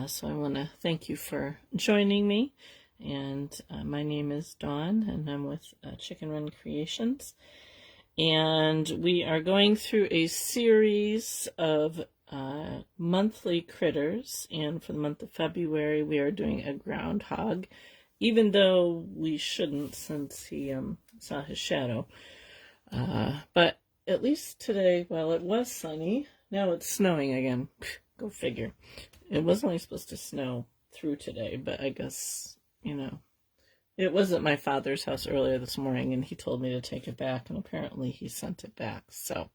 So I want to thank you for joining me. And my name is Dawn, and I'm with Chicken Run Creations. And we are going through a series of monthly critters. And for the month of February, we are doing a groundhog, even though we shouldn't, since he saw his shadow. But at least today, while it was sunny, now it's snowing again. Go figure. It was only supposed to snow through today, but I guess, it was at my father's house earlier this morning, and he told me to take it back, and apparently he sent it back. So,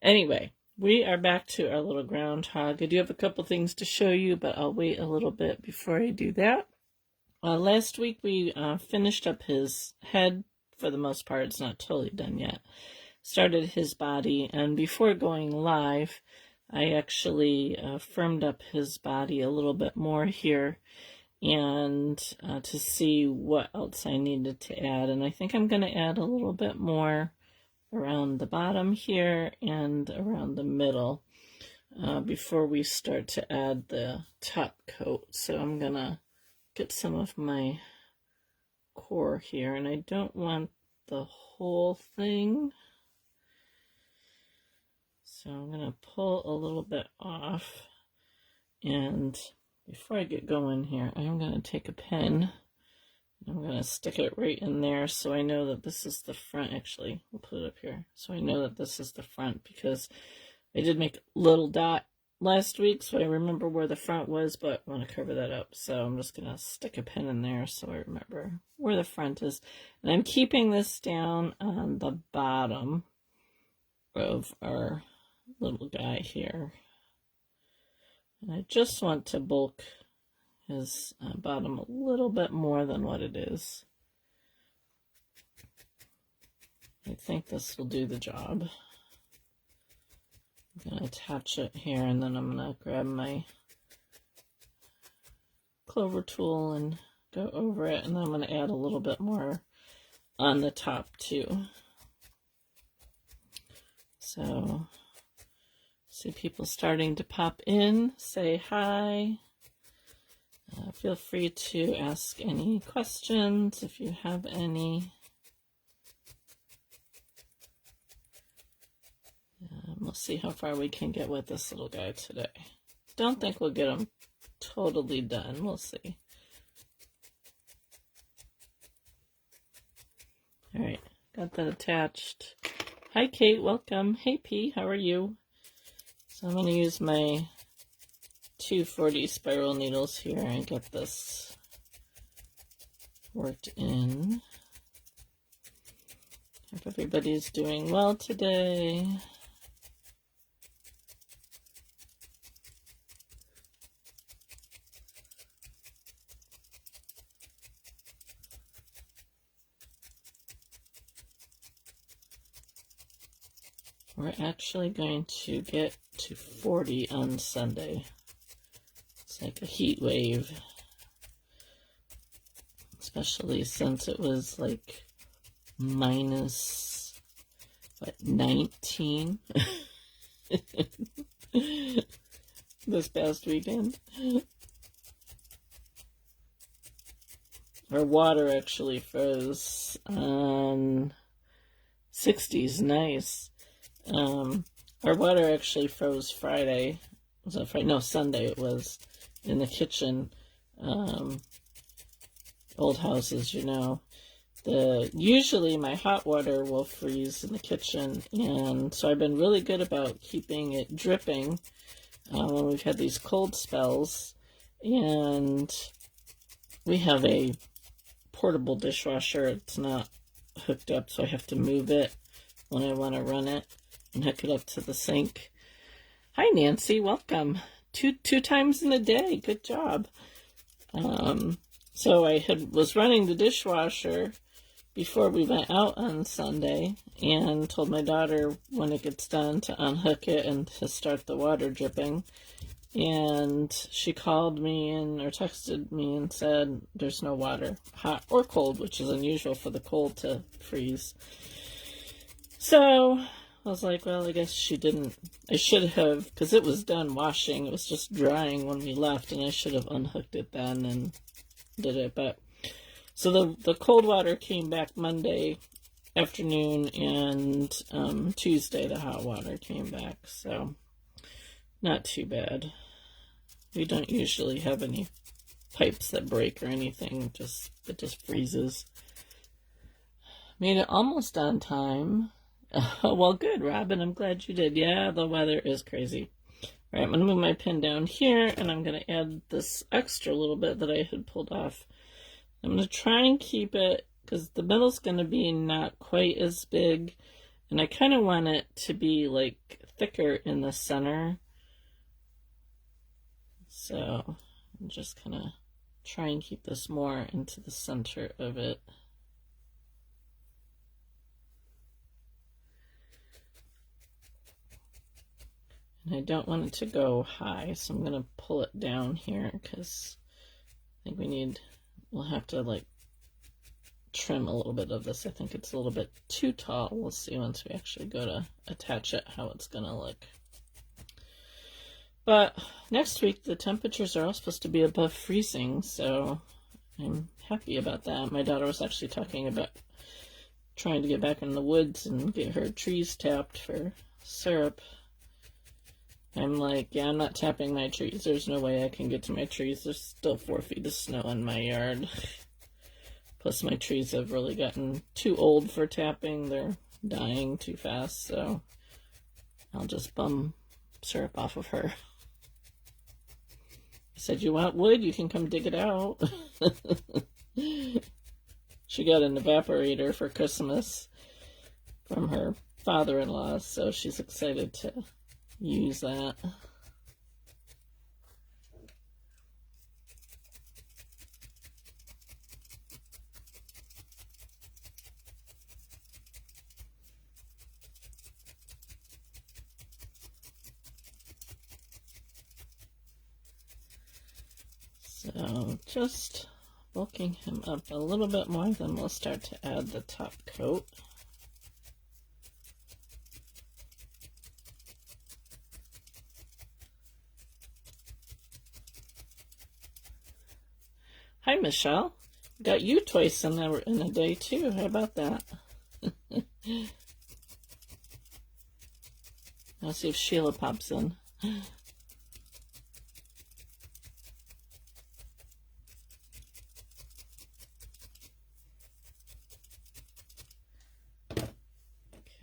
anyway, we are back to our little groundhog. I do have a couple things to show you, but I'll wait a little bit before I do that. Last week, we finished up his head. For the most part, it's not totally done yet. Started his body, and before going live, I actually firmed up his body a little bit more here, and to see what else I needed to add. And I think I'm going to add a little bit more around the bottom here and around the middle before we start to add the top coat. So I'm going to get some of my core here, and I don't want the whole thing, so I'm going to pull a little bit off. And before I get going here, I'm going to take a pen, I'm going to stick it right in there so I know that this is the front. Actually, we'll put it up here so I know that this is the front, because I did make a little dot last week, so I remember where the front was, but I want to cover that up. So I'm just going to stick a pin in there so I remember where the front is. And I'm keeping this down on the bottom of our little guy here. And I just want to bulk his bottom a little bit more than what it is. I think this will do the job. I'm going to attach it here, and then I'm going to grab my clover tool and go over it, and then I'm going to add a little bit more on the top too. So, see people starting to pop in, say hi. Feel free to ask any questions if you have any. We'll see how far we can get with this little guy today. Don't think we'll get him totally done. We'll see. All right, got that attached. Hi, Kate. Welcome. Hey, P. How are you? So I'm going to use my 240 spiral needles here and get this worked in. Hope everybody's doing well today. We're actually going to get to 40 on Sunday. It's like a heat wave. Especially since it was like minus, 19 this past weekend. Our water actually froze on 60s. Nice. Our water actually froze Friday. Was that Friday? No, Sunday it was, in the kitchen. Old houses, usually my hot water will freeze in the kitchen, and so I've been really good about keeping it dripping when we've had these cold spells. And we have a portable dishwasher. It's not hooked up, so I have to move it when I want to run it and hook it up to the sink. Hi, Nancy. Welcome. Two times in a day. Good job. So I was running the dishwasher before we went out on Sunday, and told my daughter when it gets done to unhook it and to start the water dripping. And she called me or texted me and said there's no water, hot or cold, which is unusual for the cold to freeze. So I was like, well, I guess she didn't. I should have, because it was done washing. It was just drying when we left, and I should have unhooked it then and did it. But so the cold water came back Monday afternoon, and Tuesday the hot water came back. So not too bad. We don't usually have any pipes that break or anything. It just freezes. Made it almost on time. Oh, well, good, Robin. I'm glad you did. Yeah, the weather is crazy. All right, I'm going to move my pin down here, and I'm going to add this extra little bit that I had pulled off. I'm going to try and keep it, because the middle's going to be not quite as big, and I kind of want it to be, like, thicker in the center. So I'm just going to try and keep this more into the center of it. And I don't want it to go high, so I'm going to pull it down here because I think we'll have to like trim a little bit of this. I think it's a little bit too tall. We'll see once we actually go to attach it how it's going to look. But next week the temperatures are all supposed to be above freezing, so I'm happy about that. My daughter was actually talking about trying to get back in the woods and get her trees tapped for syrup. I'm like, yeah, I'm not tapping my trees. There's no way I can get to my trees. There's still 4 feet of snow in my yard. Plus my trees have really gotten too old for tapping. They're dying too fast, so I'll just bum syrup off of her. I said, you want wood? You can come dig it out. She got an evaporator for Christmas from her father-in-law, so she's excited to use that. So just bulking him up a little bit more, then we'll start to add the top coat. Hi, Michelle. Got you twice in a day, too. How about that? I'll see if Sheila pops in.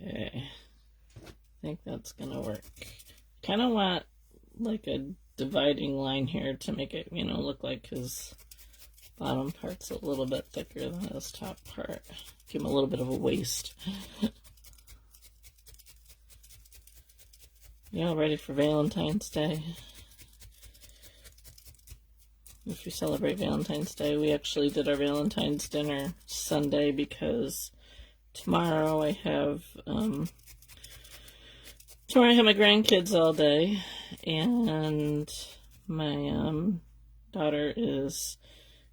Okay. I think that's going to work. Kind of want like a dividing line here to make it, look like his bottom part's a little bit thicker than his top part. Give him a little bit of a waist. You all ready for Valentine's Day? If we celebrate Valentine's Day, we actually did our Valentine's dinner Sunday because tomorrow I have my grandkids all day, and my daughter is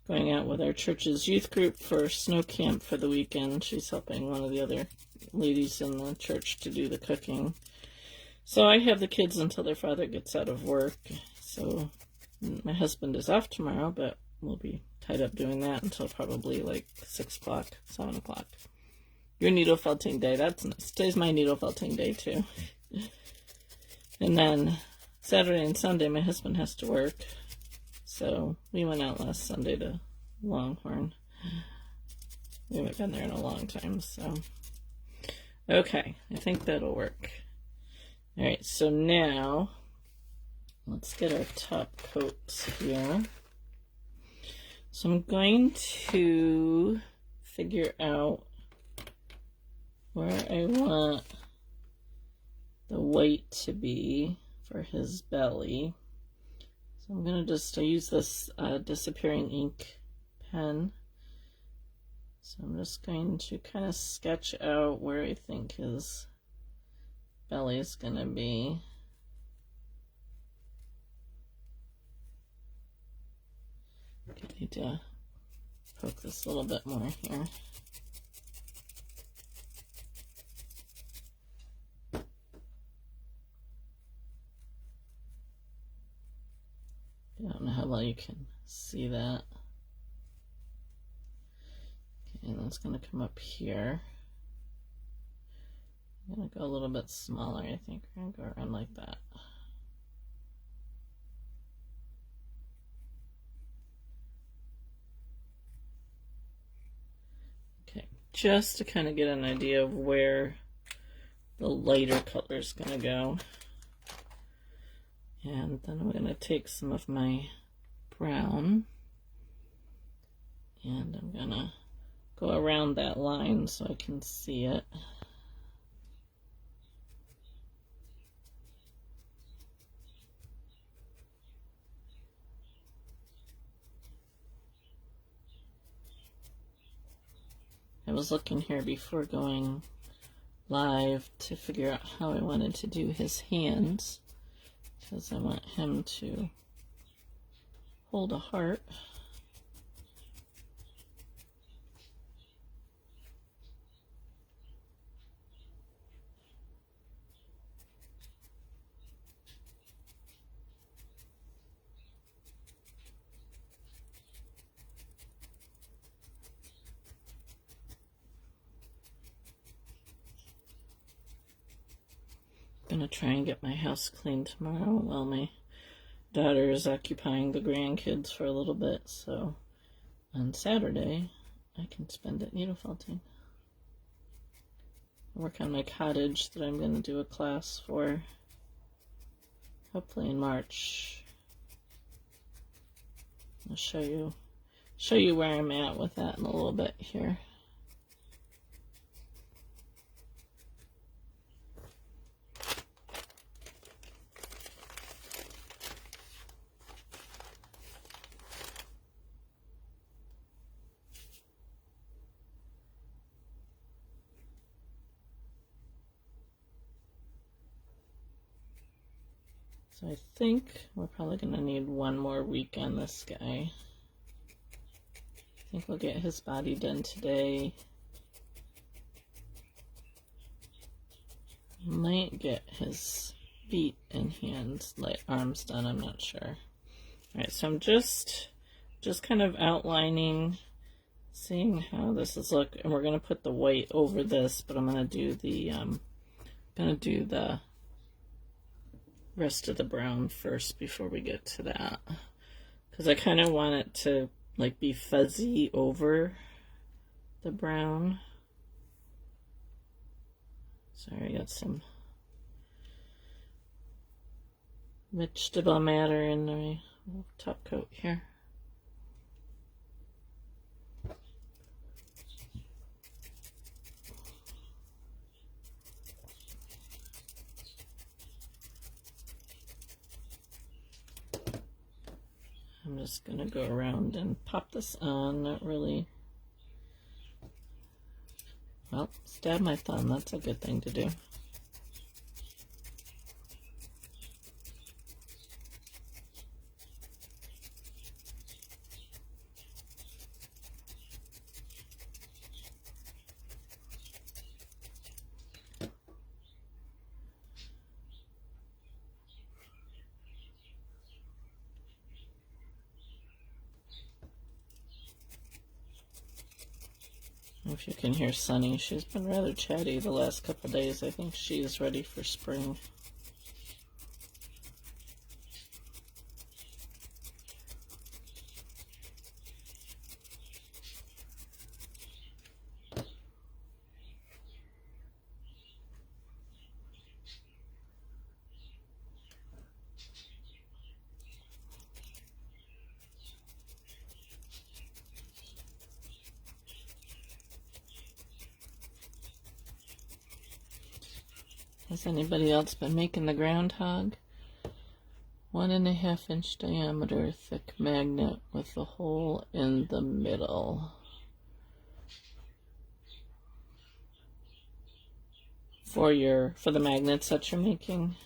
going out with our church's youth group for snow camp for the weekend. She's helping one of the other ladies in the church to do the cooking. So I have the kids until their father gets out of work. So my husband is off tomorrow, but we'll be tied up doing that until probably like 6 o'clock, 7 o'clock. Your needle felting day. That's nice. Today's my needle felting day too. And then Saturday and Sunday my husband has to work. So we went out last Sunday to Longhorn. We haven't been there in a long time, so. Okay, I think that'll work. All right, so now let's get our top coats here. So I'm going to figure out where I want the white to be for his belly. So I'm going to I use this disappearing ink pen. So I'm just going to kind of sketch out where I think his belly is going to be. I need to poke this a little bit more here. I don't know how well you can see that. Okay, and that's going to come up here. I'm going to go a little bit smaller, I think. We're going to go around like that. Okay, just to kind of get an idea of where the lighter color is going to go. And then I'm going to take some of my brown and I'm going to go around that line so I can see it. I was looking here before going live to figure out how I wanted to do his hands, because I want him to hold a heart. I'm gonna try and get my house clean tomorrow while my daughter is occupying the grandkids for a little bit, so on Saturday I can spend it needle felting. Work on my cottage that I'm gonna do a class for, hopefully in March. I'll show you where I'm at with that in a little bit here. So I think we're probably going to need one more week on this guy. I think we'll get his body done today. Might get his feet and hands, like arms done, I'm not sure. Alright, so I'm just kind of outlining, seeing how this is look, and we're going to put the white over this, but I'm going to do the rest of the brown first before we get to that, because I kind of want it to like be fuzzy over the brown. Sorry, I got some vegetable matter in my top coat here. I'm just going to go around and pop this on, not really. Well, stab my thumb, that's a good thing to do. If you can hear Sunny, she's been rather chatty the last couple days. I think she's ready for spring. Has anybody else been making the Groundhog? 1.5 inch diameter thick magnet with a hole in the middle. For the magnets that you're making.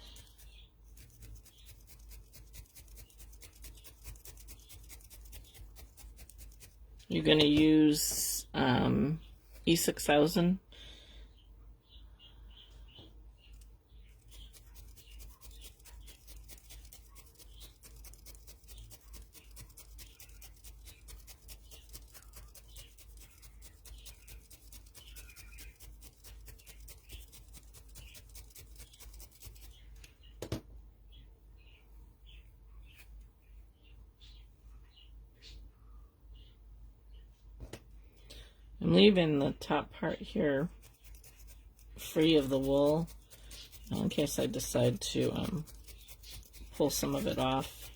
You're going to use E6000. I'm leaving the top part here free of the wool in case I decide to pull some of it off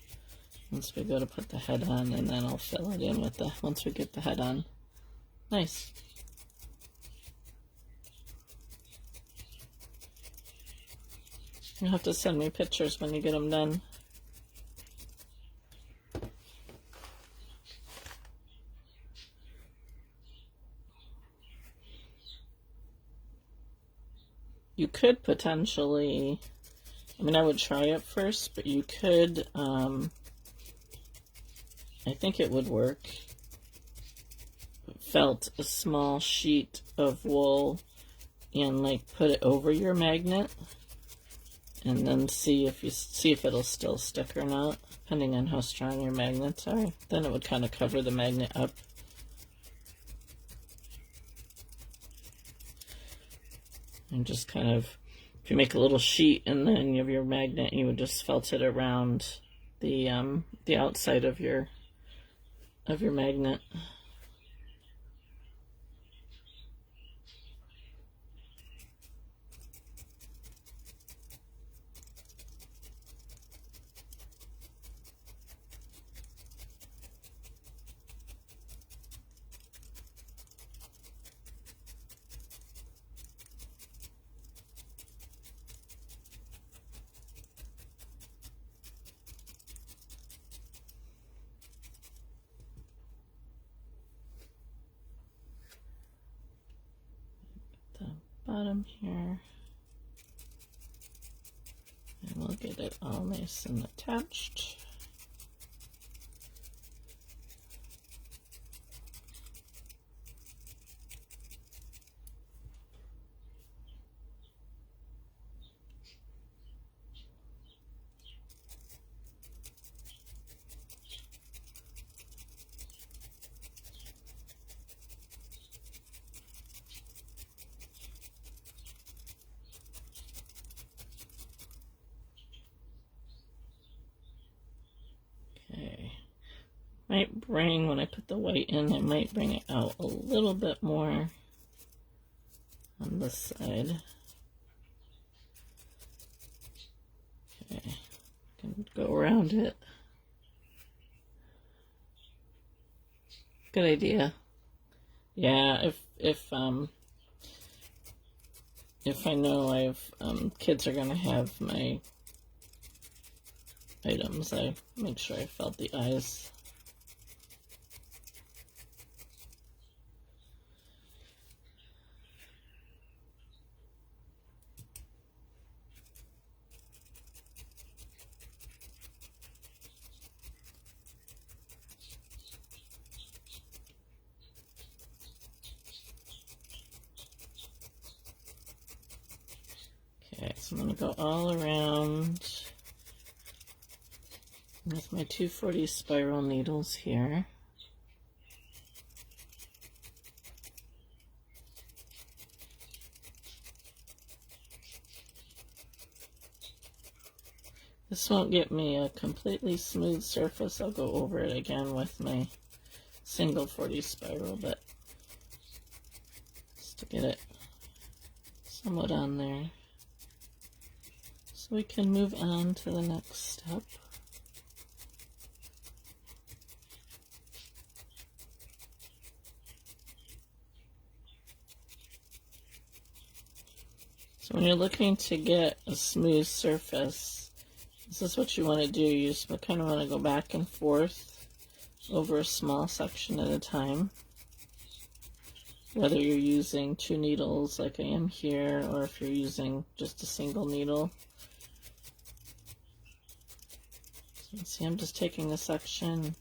once we go to put the head on, and then I'll fill it in with once we get the head on. Nice. You'll have to send me pictures when you get them done. You could potentially, I mean, I would try it first, but you could, I think it would work. Felt a small sheet of wool and like put it over your magnet, and then see if it'll still stick or not, depending on how strong your magnets are. Then it would kind of cover the magnet up. And just kind of, if you make a little sheet and then you have your magnet, you would just felt it around the outside of your magnet. Bottom here, and we'll get it all nice and attached. Might bring, when I put the white in, it might bring it out a little bit more on this side. Okay, can go around it. Good idea. Yeah, if I know kids are gonna have my items, I make sure I felt the eyes. Okay, so I'm going to go all around with my 240 spiral needles here. This won't get me a completely smooth surface. I'll go over it again with my single 40 spiral, but just to get it somewhat on there. So we can move on to the next step. So when you're looking to get a smooth surface, this is what you want to do. You just kind of want to go back and forth over a small section at a time. Whether you're using 2 needles like I am here, or if you're using just a single needle. So you can see I'm just taking a section.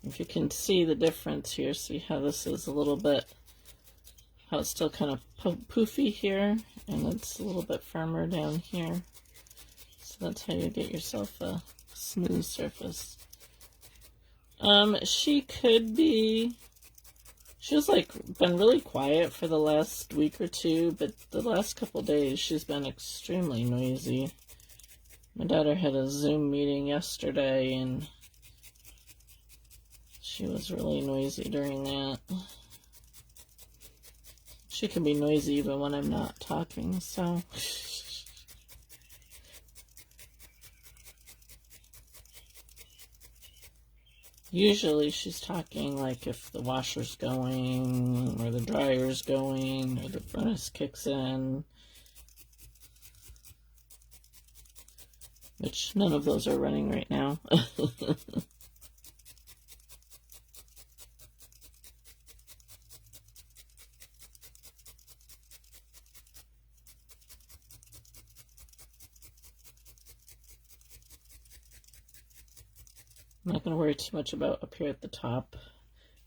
If you can see the difference here, see how this is a little bit, how it's still kind of poofy here, and it's a little bit firmer down here. So that's how you get yourself a smooth surface. She was like been really quiet for the last week or two, but the last couple days she's been extremely noisy. My daughter had a Zoom meeting yesterday and she was really noisy during that. She can be noisy even when I'm not talking, so... Usually she's talking like if the washer's going, or the dryer's going, or the furnace kicks in. Which none of those are running right now. I'm not going to worry too much about up here at the top.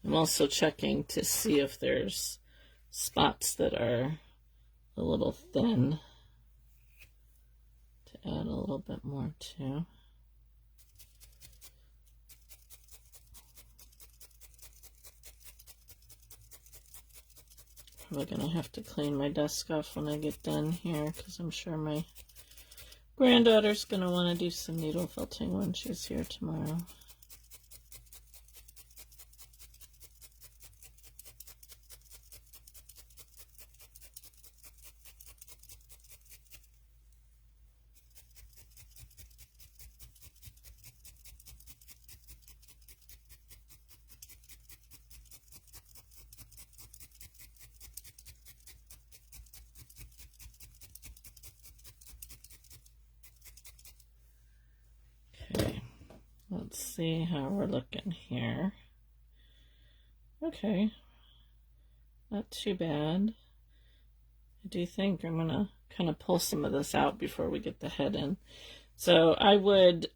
I'm also checking to see if there's spots that are a little thin to add a little bit more to. Probably going to have to clean my desk off when I get done here, because I'm sure my granddaughter's going to want to do some needle felting when she's here tomorrow. Okay, let's see how we're looking here. Okay, not too bad. I do think I'm going to kind of pull some of this out before we get the head in. So I will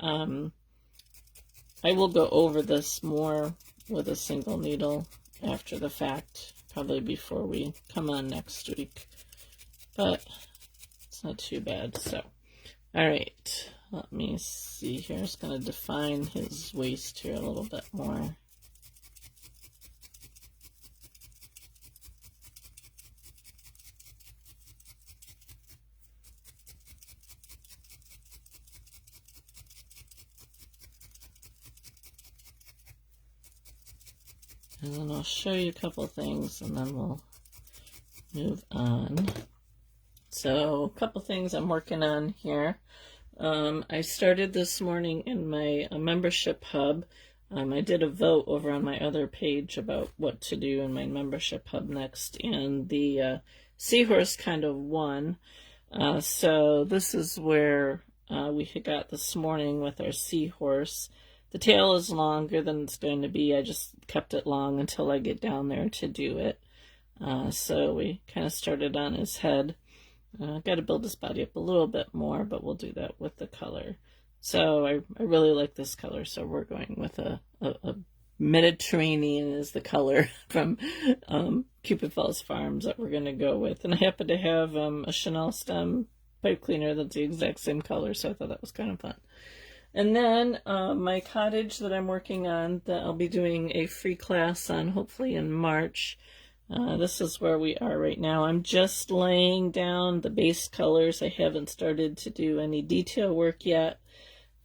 go over this more with a single needle after the fact, probably before we come on next week, but it's not too bad. So, all right, let me see here. It's going to define his waist here a little bit more. And then I'll show you a couple things and then we'll move on. So a couple things I'm working on here. I started this morning in my membership hub. I did a vote over on my other page about what to do in my membership hub next, and the seahorse kind of won. So this is where we got this morning with our seahorse. The tail is longer than it's going to be. I just kept it long until I get down there to do it. So we kind of started on his head. Got to build his body up a little bit more, but we'll do that with the color. So I really like this color, so we're going with a Mediterranean is the color from Cupid Falls Farms that we're going to go with. And I happen to have a Chanel stem pipe cleaner that's the exact same color, so I thought that was kind of fun. And then my cottage that I'm working on, that I'll be doing a free class on hopefully in March. This is where we are right now. I'm just laying down the base colors. I haven't started to do any detail work yet.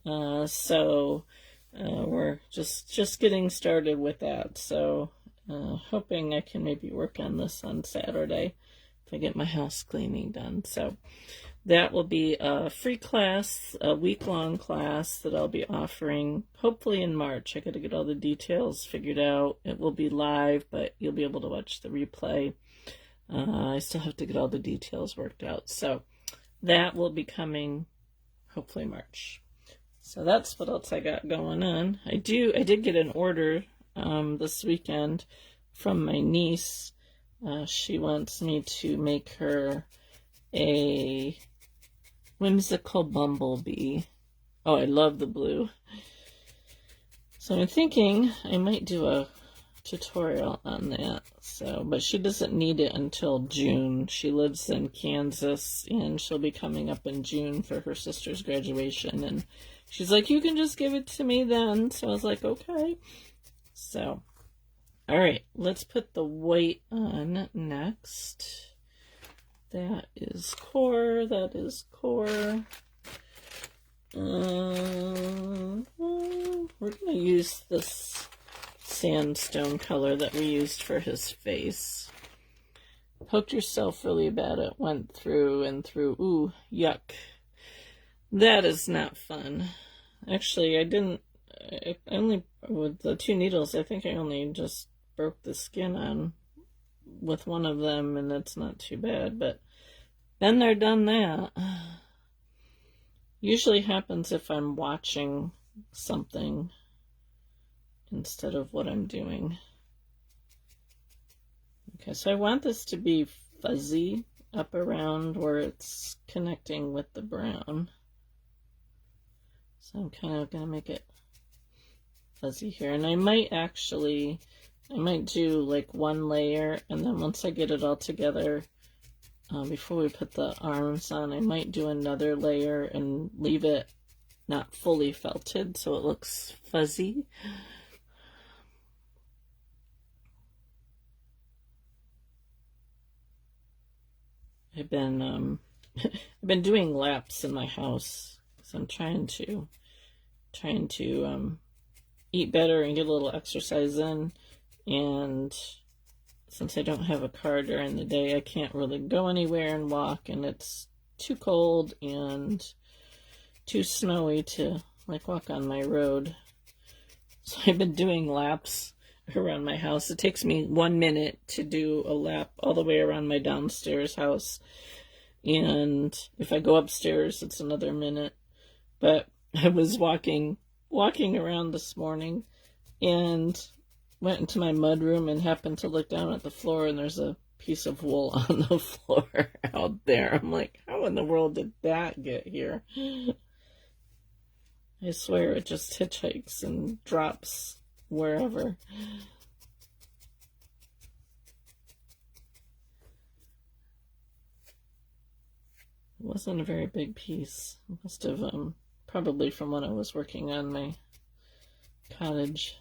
So we're just getting started with that. So hoping I can maybe work on this on Saturday if I get my house cleaning done. So that will be a free class, a week-long class that I'll be offering hopefully in March. I got to get all the details figured out. It will be live, but you'll be able to watch the replay. I still have to get all the details worked out. So that will be coming hopefully March. So that's what else I got going on. I did get an order this weekend from my niece. She wants me to make her a whimsical bumblebee. Oh, I love the blue. So I'm thinking I might do a tutorial on that. So, but she doesn't need it until June. She lives in Kansas and she'll be coming up in June for her sister's graduation. And she's like, you can just give it to me then. So I was like, okay. So, all right, let's put the white on next. That is core, that is core. We're going to use this sandstone color that we used for his face. poked yourself really bad, it went through and through. Ooh, yuck. That is not fun. Actually, I only, with the 2 needles, I think I only just broke the skin on with one of them, and that's not too bad, but been there, done that. Usually happens if I'm watching something instead of what I'm doing. Okay, so I want this to be fuzzy up around where it's connecting with the brown. So I'm kind of going to make it fuzzy here. And I might do like 1 layer, and then once I get it all together, before we put the arms on, I might do another layer and leave it not fully felted so it looks fuzzy. I've been doing laps in my house because I'm trying to eat better and get a little exercise in, and since I don't have a car during the day, I can't really go anywhere and walk, and it's too cold and too snowy to like walk on my road. So I've been doing laps around my house. It takes me 1 minute to do a lap all the way around my downstairs house, and if I go upstairs it's another minute. But I was walking around this morning and went into my mud room and happened to look down at the floor, and there's a piece of wool on the floor out there. I'm like, how in the world did that get here? I swear it just hitchhikes and drops wherever. It wasn't a very big piece. It must have probably from when I was working on my cottage.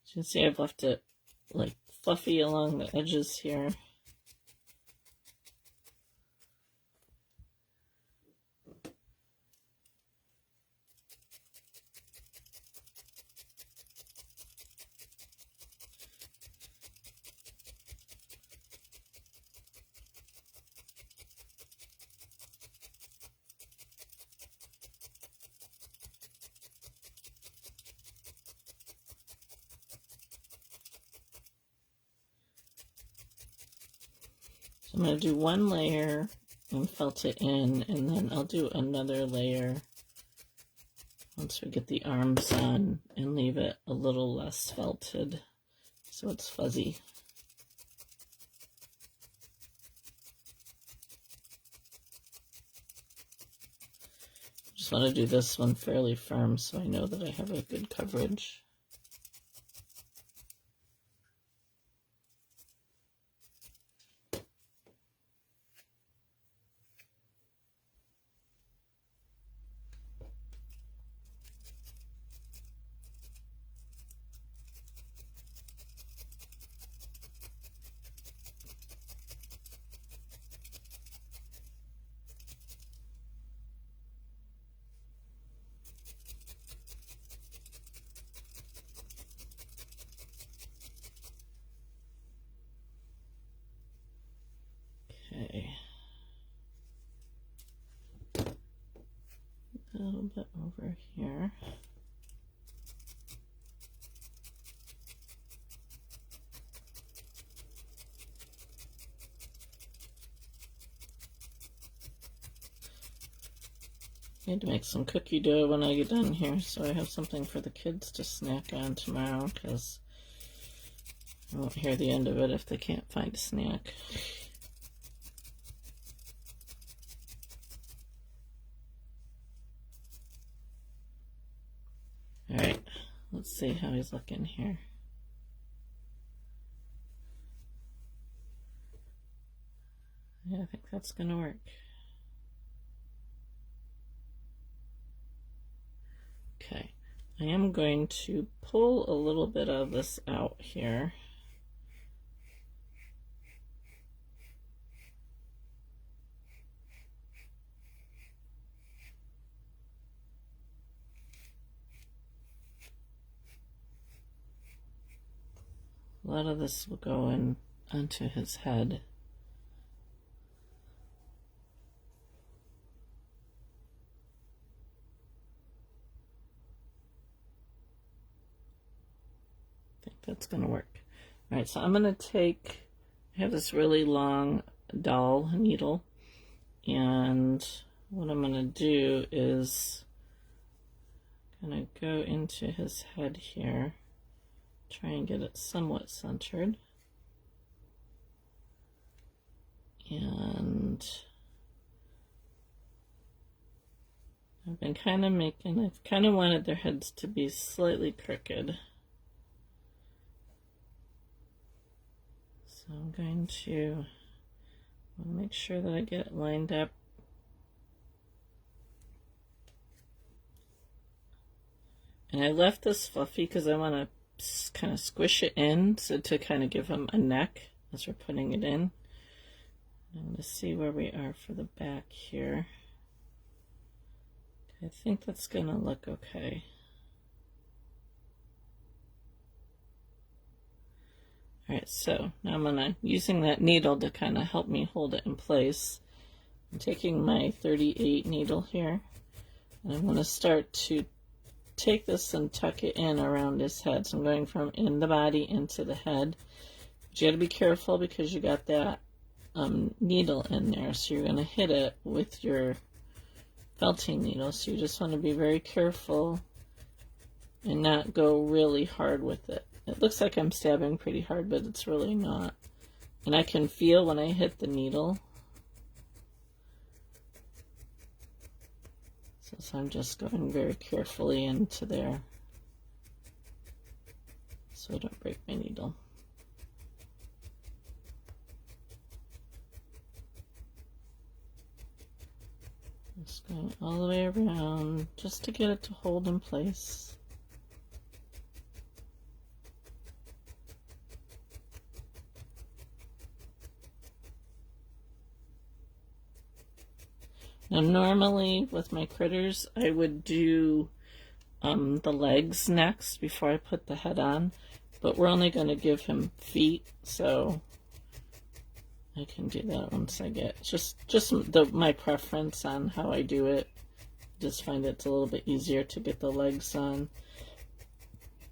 You can see I've left it like fluffy along the edges here. I'm going to do 1 layer and felt it in, and then I'll do another layer once we get the arms on and leave it a little less felted so it's fuzzy. Just want to do this one fairly firm so I know that I have a good coverage. Okay. A little bit over here. I need to make some cookie dough when I get done here so I have something for the kids to snack on tomorrow, because I won't hear the end of it if they can't find a snack. Alright, let's see how he's looking here. Yeah, I think that's going to work. Okay, I am going to pull a little bit of this out here. A lot of this will go in onto his head. I think that's going to work. All right, so I'm going to take, I have this really long doll needle, and what I'm going to do is going to go into his head here. Try and get it somewhat centered. And I've been kind of I've kind of wanted their heads to be slightly crooked. So I'm going to make sure that I get it lined up. And I left this fluffy because I want to kind of squish it in, so to kind of give him a neck as we're putting it in. I'm going to see where we are for the back here. I think that's going to look okay. Alright, so now I'm using that needle to kind of help me hold it in place. I'm taking my 38 needle here, and I'm going to start to take this and tuck it in around his head. So I'm going from in the body into the head. But you got to be careful because you got that needle in there. So you're going to hit it with your felting needle. So you just want to be very careful and not go really hard with it. It looks like I'm stabbing pretty hard, but it's really not. And I can feel when I hit the needle. So I'm just going very carefully into there so I don't break my needle. Just going all the way around just to get it to hold in place. Now normally with my critters I would do the legs next before I put the head on, but we're only going to give him feet, so I can do that once I get just my preference on how I do it. Just find it's a little bit easier to get the legs on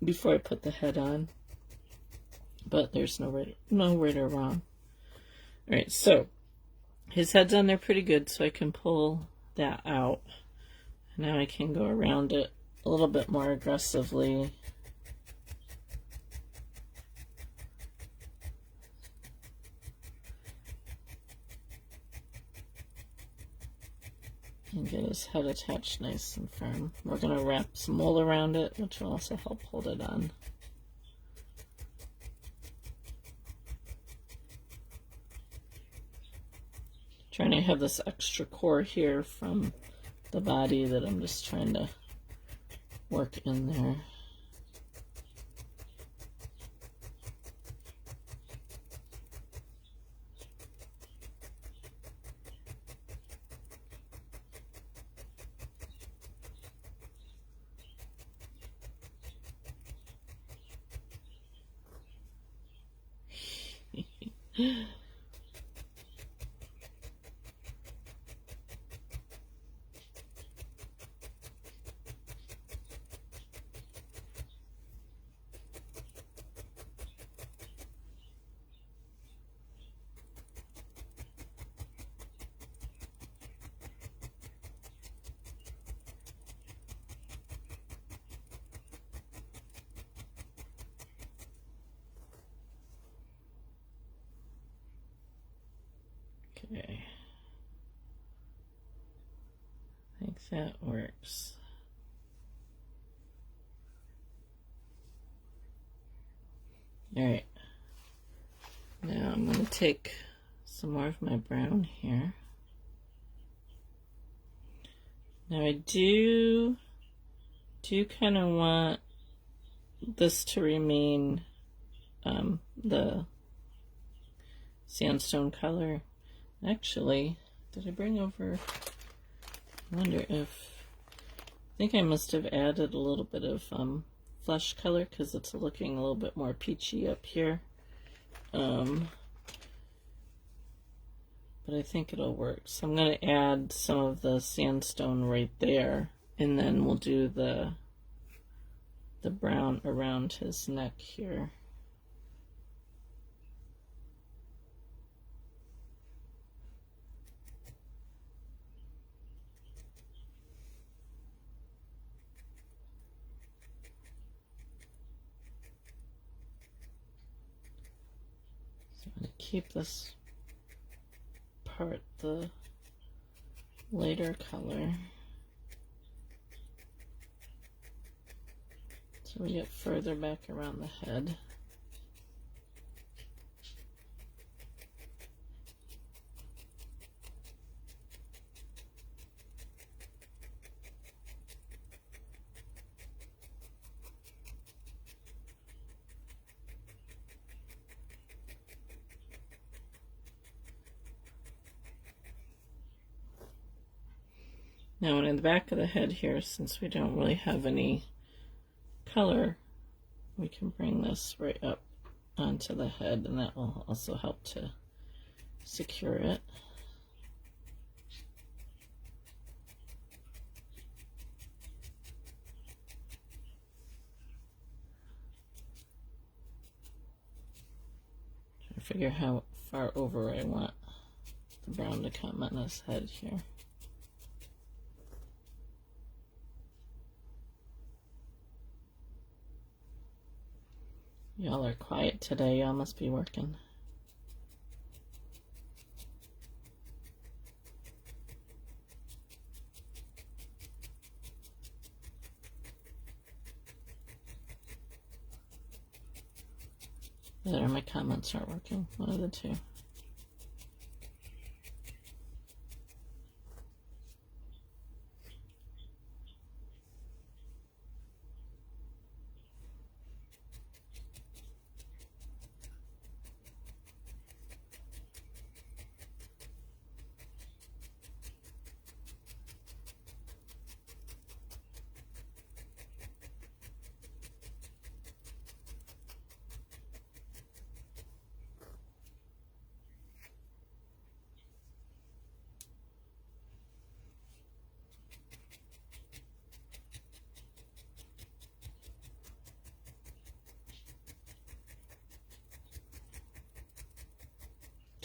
before I put the head on, but there's no right or wrong. All right, so his head's on there pretty good, so I can pull that out. Now I can go around it a little bit more aggressively. And get his head attached nice and firm. We're going to wrap some wool around it, which will also help hold it on. Trying to have this extra core here from the body that I'm just trying to work in there. Okay, I think that works. All right, now I'm going to take some more of my brown here. Now I do do you kind of want this to remain the sandstone color? Actually, did I bring over, I wonder if, I think I must have added a little bit of flesh color because it's looking a little bit more peachy up here. But I think it'll work. So I'm going to add some of the sandstone right there, and then we'll do the brown around his neck here. So I'm going to keep this part the lighter color, so we get further back around the head. Now in the back of the head here, since we don't really have any color, we can bring this right up onto the head, and that will also help to secure it. Trying to figure how far over I want the brown to come on this head here. Y'all are quiet today. Y'all must be working. There, my comments aren't working. One of the two.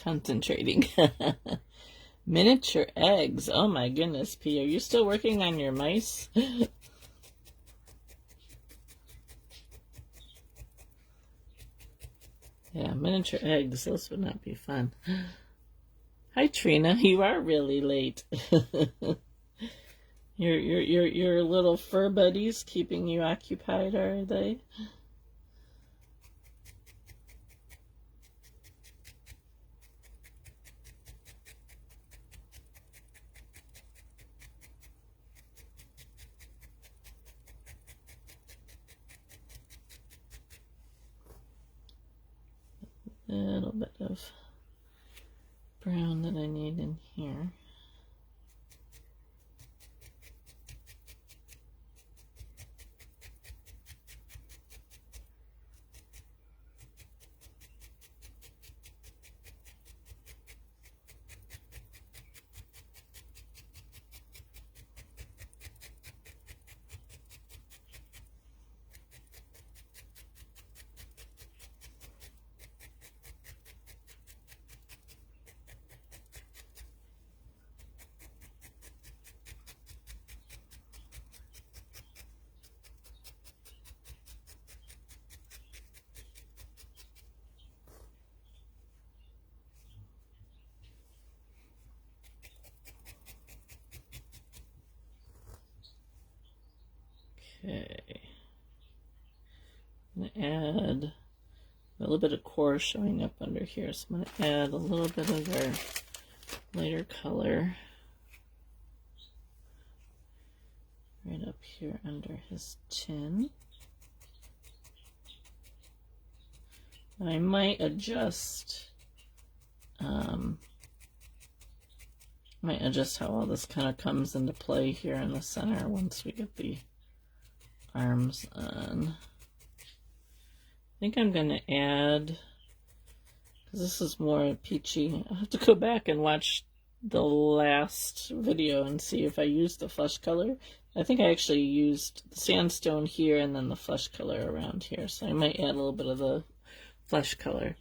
Concentrating. Miniature eggs. Oh my goodness, P. Are you still working on your mice? Yeah, miniature eggs. Those would not be fun. Hi, Trina. You are really late. Your little fur buddies keeping you occupied, are they? A little bit of brown that I need in here. Okay, I'm going to add a little bit of core showing up under here, so I'm going to add a little bit of their lighter color right up here under his chin. I might adjust how all this kind of comes into play here in the center once we get the arms on. I think I'm going to add, because this is more peachy, I'll have to go back and watch the last video and see if I used the flesh color. I think I actually used the sandstone here and then the flesh color around here, so I might add a little bit of the flesh color.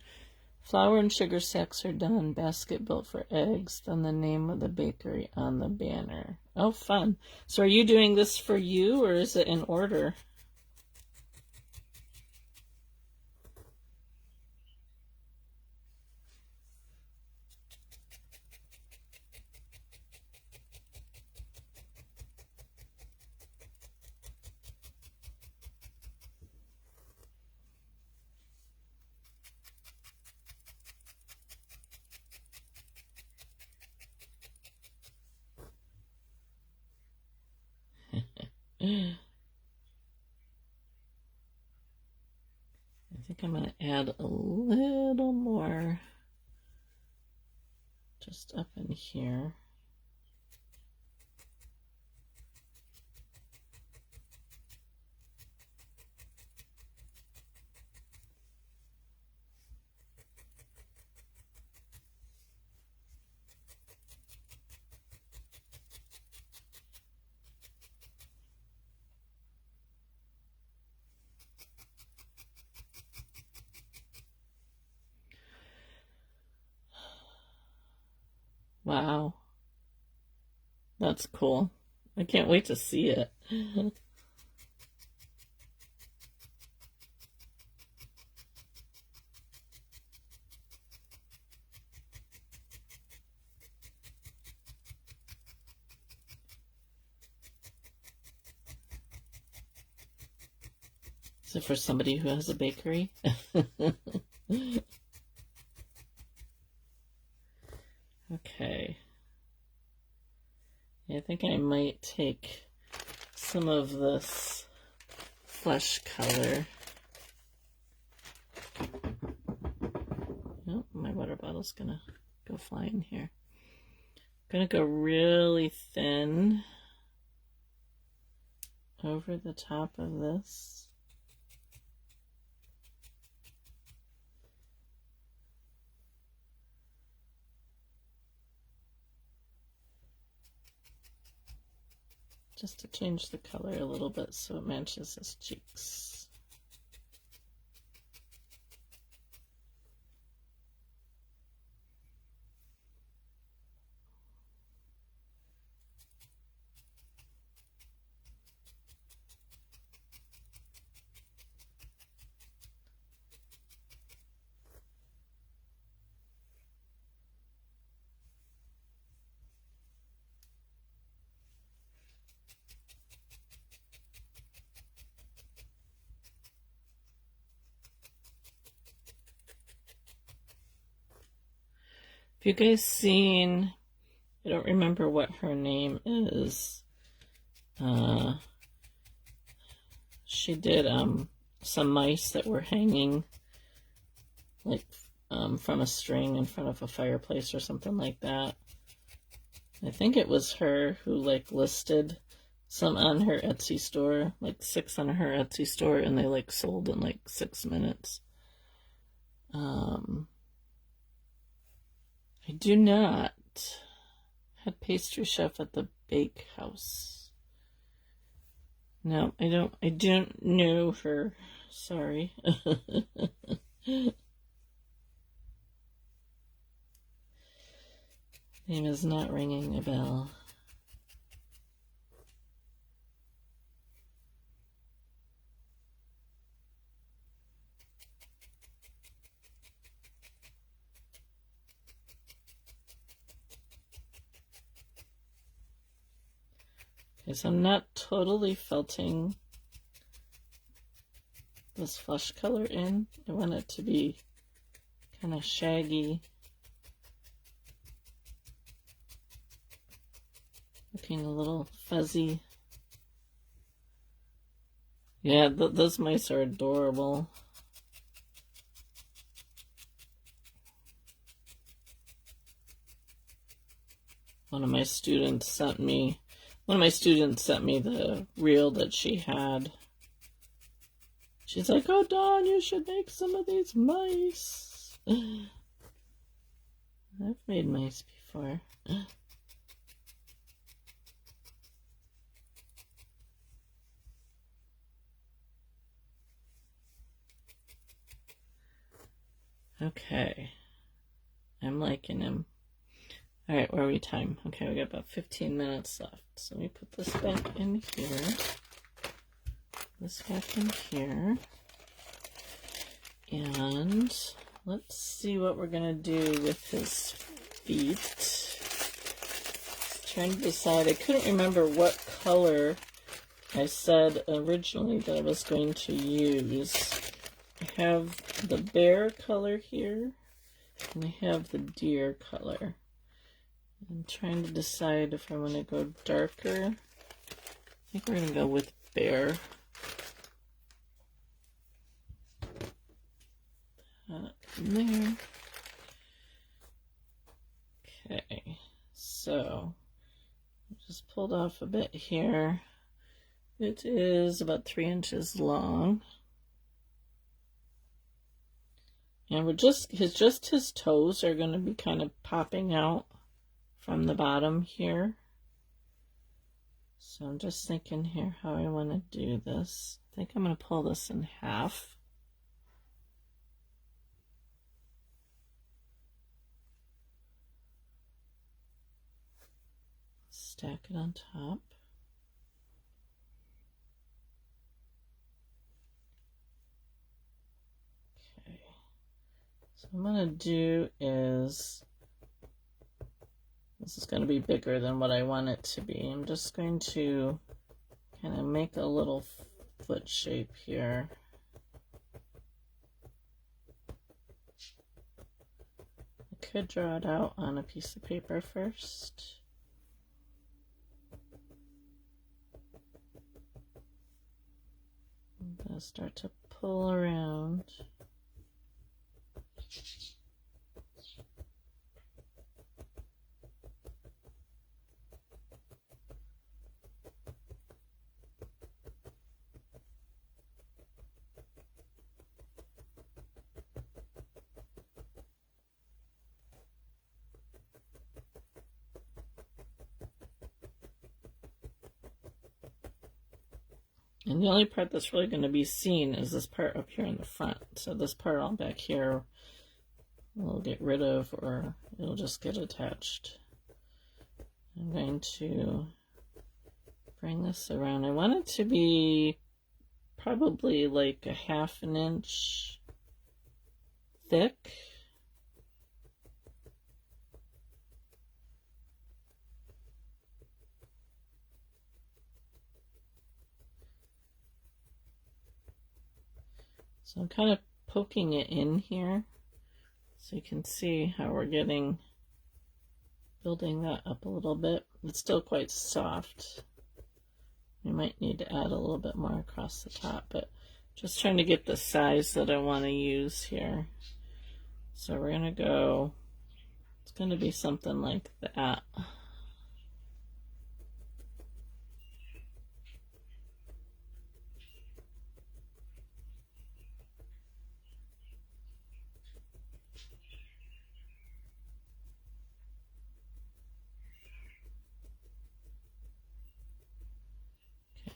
Flour and sugar sacks are done. Basket built for eggs. Then the name of the bakery on the banner. Oh, fun. So are you doing this for you, or is it in order? I think I'm going to add a little more just up in here. Wow. That's cool. I can't wait to see it. Is it for somebody who has a bakery? Okay. I think I might take some of this flesh color. Oh, my water bottle's gonna go flying here. I'm gonna go really thin over the top of this. Just to change the color a little bit so it matches his cheeks. Have you guys seen, I don't remember what her name is, she did some mice that were hanging like from a string in front of a fireplace or something like that. I think it was her who like listed some on her Etsy store, like 6 on her Etsy store, and they like sold in like 6 minutes. I do not. Head pastry chef at the bake house. No, I don't know her. Sorry. Name is not ringing a bell. Okay, so I'm not totally felting this flesh color in. I want it to be kind of shaggy, looking a little fuzzy. Yeah, those mice are adorable. One of my students sent me the reel that she had. She's like, "Oh, Dawn, you should make some of these mice." I've made mice before. Okay. I'm liking him. Alright, where are we time? Okay, we got about 15 minutes left. So let me put this back in here. This back in here. And let's see what we're going to do with his feet. Just trying to decide. I couldn't remember what color I said originally that I was going to use. I have the bear color here, and I have the deer color. I'm trying to decide if I want to go darker. I think we're going to go with bear. There. Okay, so just pulled off a bit here. It is about 3 inches long. And we're just his toes are going to be kind of popping out from the bottom here. So I'm just thinking here how I want to do this. I think I'm going to pull this in half. Stack it on top. Okay. So what I'm going to do is, this is going to be bigger than what I want it to be. I'm just going to kind of make a little foot shape here. I could draw it out on a piece of paper first. I'm going to start to pull around. And the only part that's really going to be seen is this part up here in the front. So this part all back here we'll get rid of, or it'll just get attached. I'm going to bring this around. I want it to be probably like a 1/2 inch thick. So I'm kind of poking it in here so you can see how we're building that up a little bit. It's still quite soft. We might need to add a little bit more across the top, but just trying to get the size that I want to use here. So we're going to go, it's going to be something like that.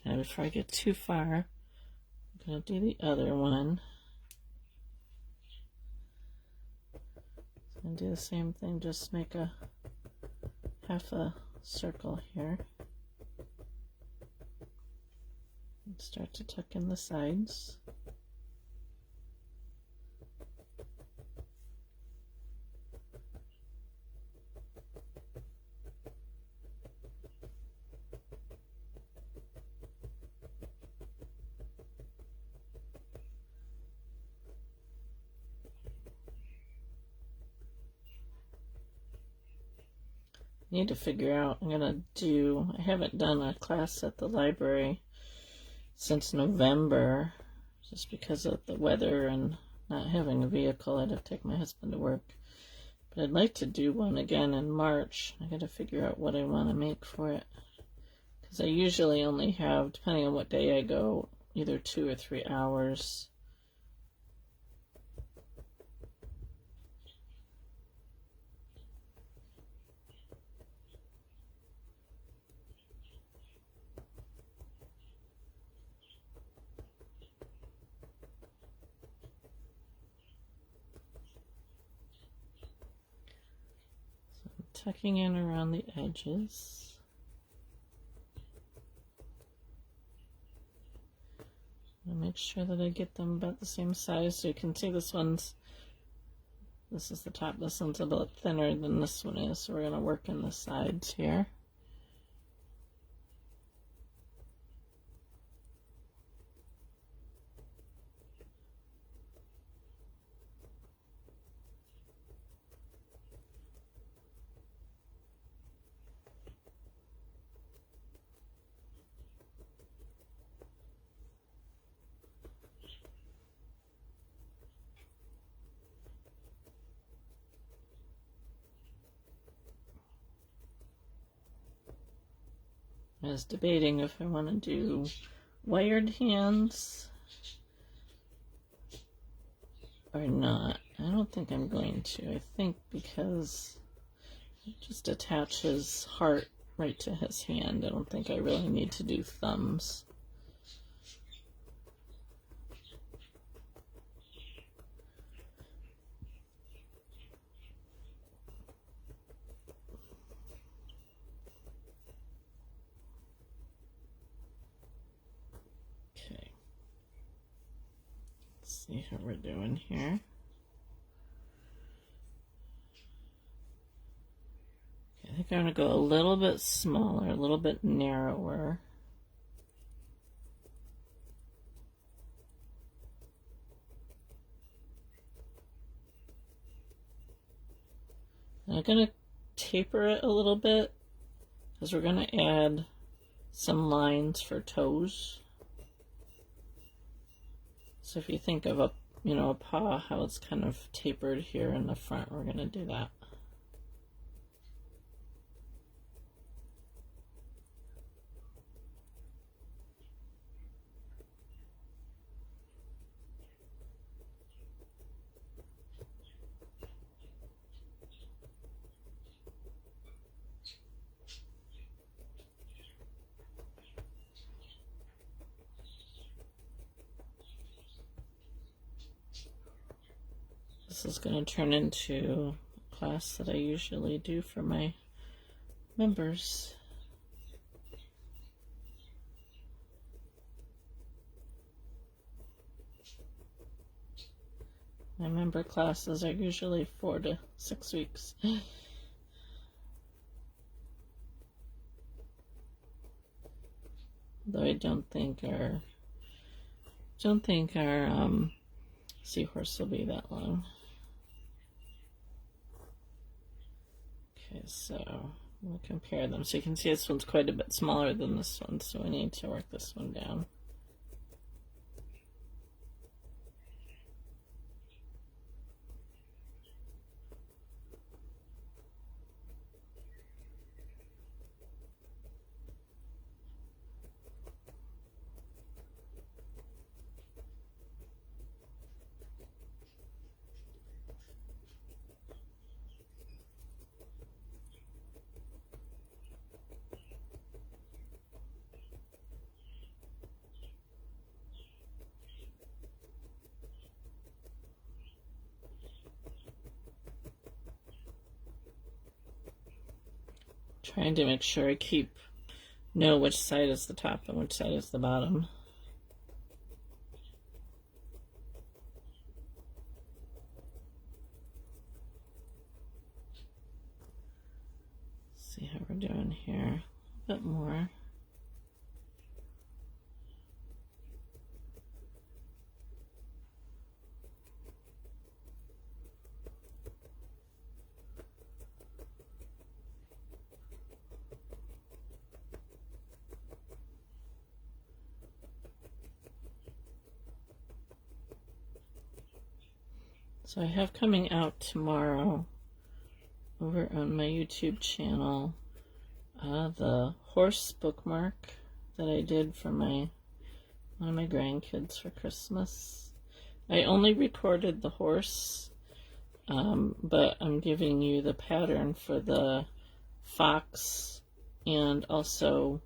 Now before I get too far, I'm going to do the other one. I'm going to do the same thing, just make a 1/2 circle here. And start to tuck in the sides. Need to figure out, I haven't done a class at the library, since November, just because of the weather and not having a vehicle. I had to take my husband to work. But I'd like to do one again in March. I gotta figure out what I want to make for it. Because I usually only have, depending on what day I go, either 2 or 3 hours. So I'm tucking in around the edges. I'll make sure that I get them about the same size. So you can see this is the top. This one's a bit thinner than this one is. So we're going to work in the sides here. I was debating if I want to do wired hands or not. I don't think I'm going to. I think because it just attaches heart right to his hand. I don't think I really need to do thumbs. See how we're doing here. Okay, I think I'm going to go a little bit smaller, a little bit narrower. And I'm going to taper it a little bit because we're going to add some lines for toes. So if you think of a paw, how it's kind of tapered here in the front, we're going to do that. This is going to turn into a class that I usually do for my members. My member classes are usually 4 to 6 weeks. Though I don't think our seahorse will be that long. Okay, so we'll compare them. So you can see this one's quite a bit smaller than this one, so we need to work this one down. Trying to make sure I know which side is the top and which side is the bottom. See how we're doing here. A bit more. So I have coming out tomorrow over on my YouTube channel the horse bookmark that I did for one of my grandkids for Christmas. I only recorded the horse, but I'm giving you the pattern for the fox, and also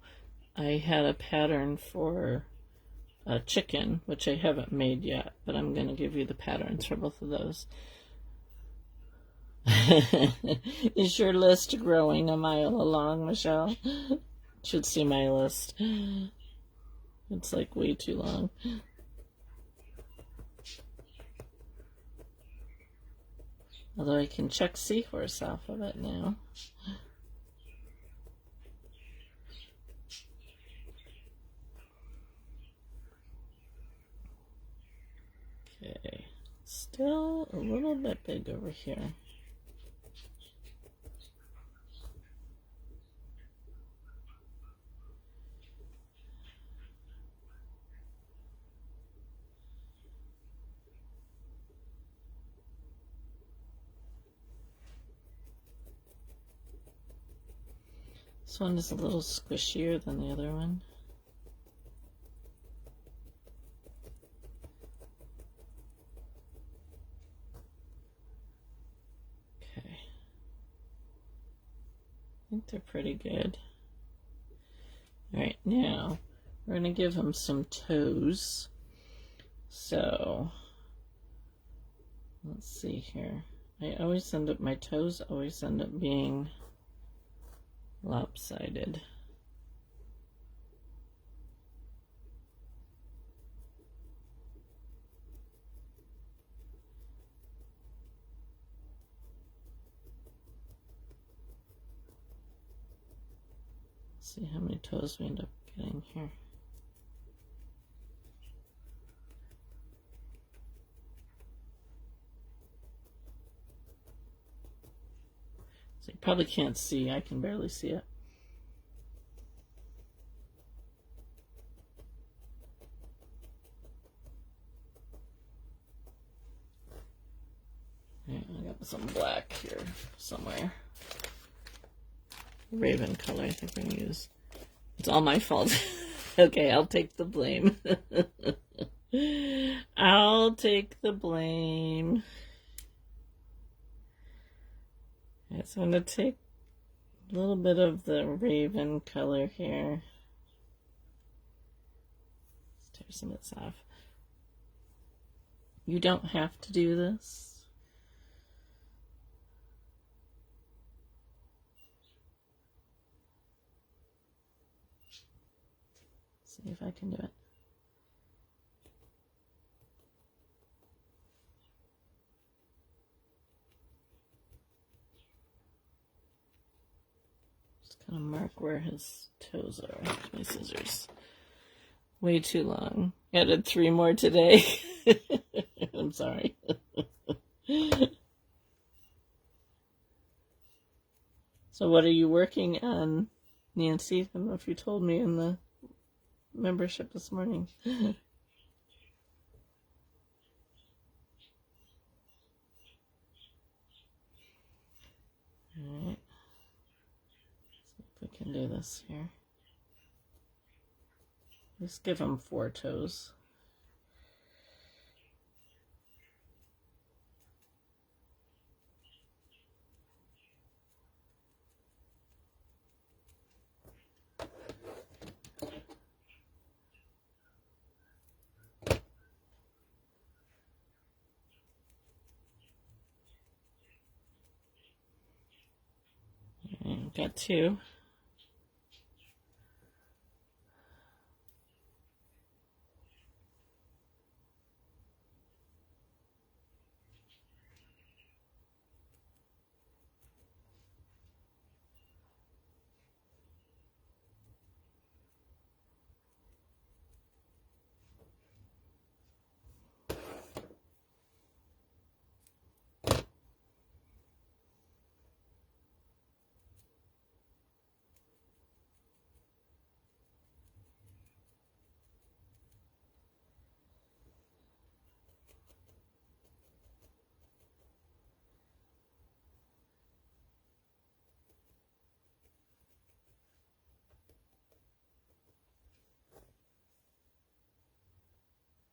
I had a pattern for a chicken, which I haven't made yet, but I'm going to give you the patterns for both of those. Is your list growing a mile along, Michelle? Should see my list. It's like way too long. Although I can check seahorse off of it now. Okay, still a little bit big over here. This one is a little squishier than the other one. Okay. I think they're pretty good. Alright, now we're going to give them some toes. So, let's see here. My toes always end up being lopsided. Let's see how many toes we end up getting here. So you probably can't see. I can barely see it. Yeah, I got some black here somewhere. Raven color I think we're going to use. It's all my fault. Okay, I'll take the blame. I'll take the blame. Okay, so I'm going to take a little bit of the raven color here. Let's tear some of this off. You don't have to do this. See if I can do it. Just kind of mark where his toes are with my scissors. Way too long. Added 3 more today. I'm sorry. So what are you working on, Nancy? I don't know if you told me in the membership this morning. All right. See if we can do this here. Just give them 4 toes. Got 2.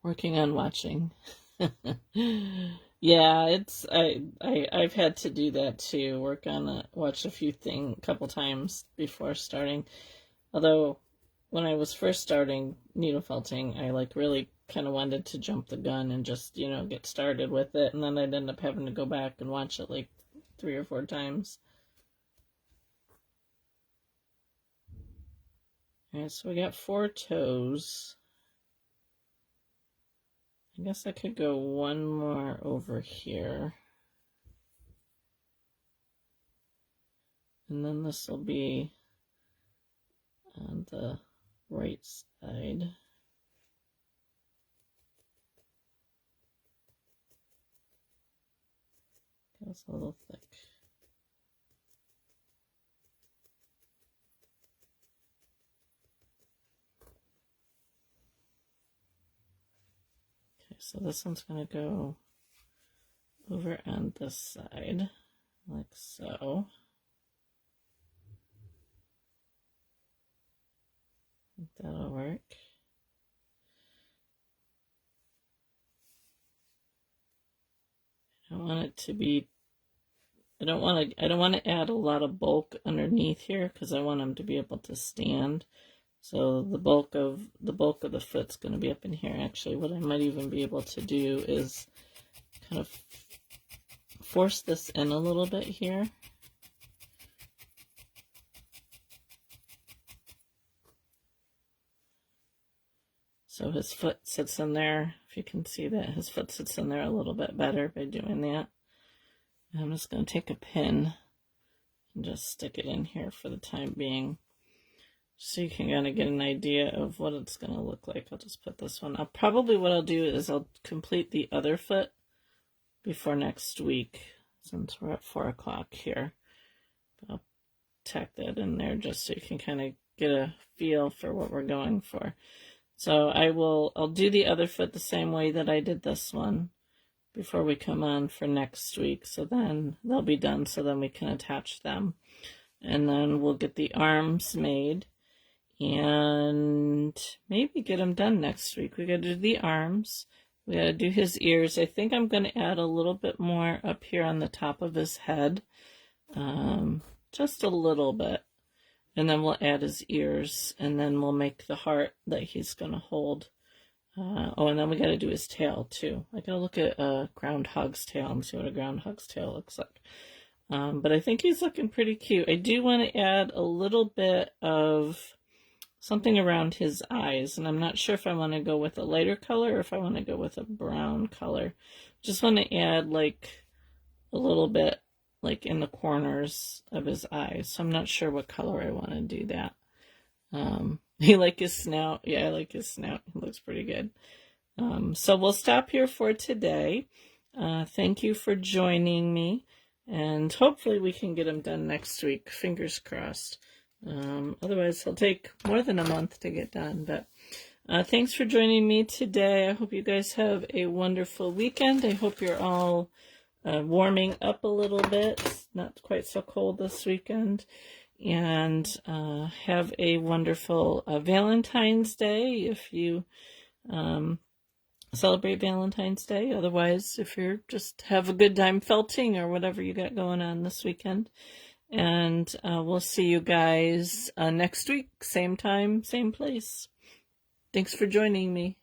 working on watching. Yeah, I've had to do that too. Watch a couple times before starting. Although when I was first starting needle felting, I like really kind of wanted to jump the gun and just, get started with it, and then I'd end up having to go back and watch it like 3 or 4 times. Alright, so we got 4 toes. I guess I could go one more over here. And then this will be on the right side. It's a little thick. Okay, so this one's going to go over on this side, like so. I think that'll work. I don't want it to be, I don't want to add a lot of bulk underneath here because I want them to be able to stand. So the bulk of the foot's going to be up in here. Actually, what I might even be able to do is kind of force this in a little bit here. So his foot sits in there. If you can see that, his foot sits in there a little bit better by doing that. And I'm just going to take a pin and just stick it in here for the time being, so you can kind of get an idea of what it's going to look like. I'll just put this one up. Probably what I'll do is I'll complete the other foot before next week, since we're at 4 o'clock here. I'll tack that in there just so you can kind of get a feel for what we're going for. So I'll do the other foot the same way that I did this one before we come on for next week. So then they'll be done, so then we can attach them. And then we'll get the arms made and maybe get them done next week. We got to do the arms. We got to do his ears. I think I'm going to add a little bit more up here on the top of his head. Just a little bit. And then we'll add his ears, and then we'll make the heart that he's going to hold. And then we got to do his tail, too. I got to look at a groundhog's tail and see what a groundhog's tail looks like. But I think he's looking pretty cute. I do want to add a little bit of something around his eyes, and I'm not sure if I want to go with a lighter color or if I want to go with a brown color. Just want to add like a little bit like in the corners of his eyes. So I'm not sure what color I want to do that. You like his snout? Yeah, I like his snout. It looks pretty good. So we'll stop here for today. Thank you for joining me, and hopefully we can get him done next week. Fingers crossed. Otherwise he'll take more than a month to get done. But thanks for joining me today. I hope you guys have a wonderful weekend. I hope you're all warming up a little bit. It's not quite so cold this weekend. And have a wonderful Valentine's Day if you celebrate Valentine's Day. Otherwise, if you're just have a good time felting or whatever you got going on this weekend. And we'll see you guys next week. Same time, same place. Thanks for joining me.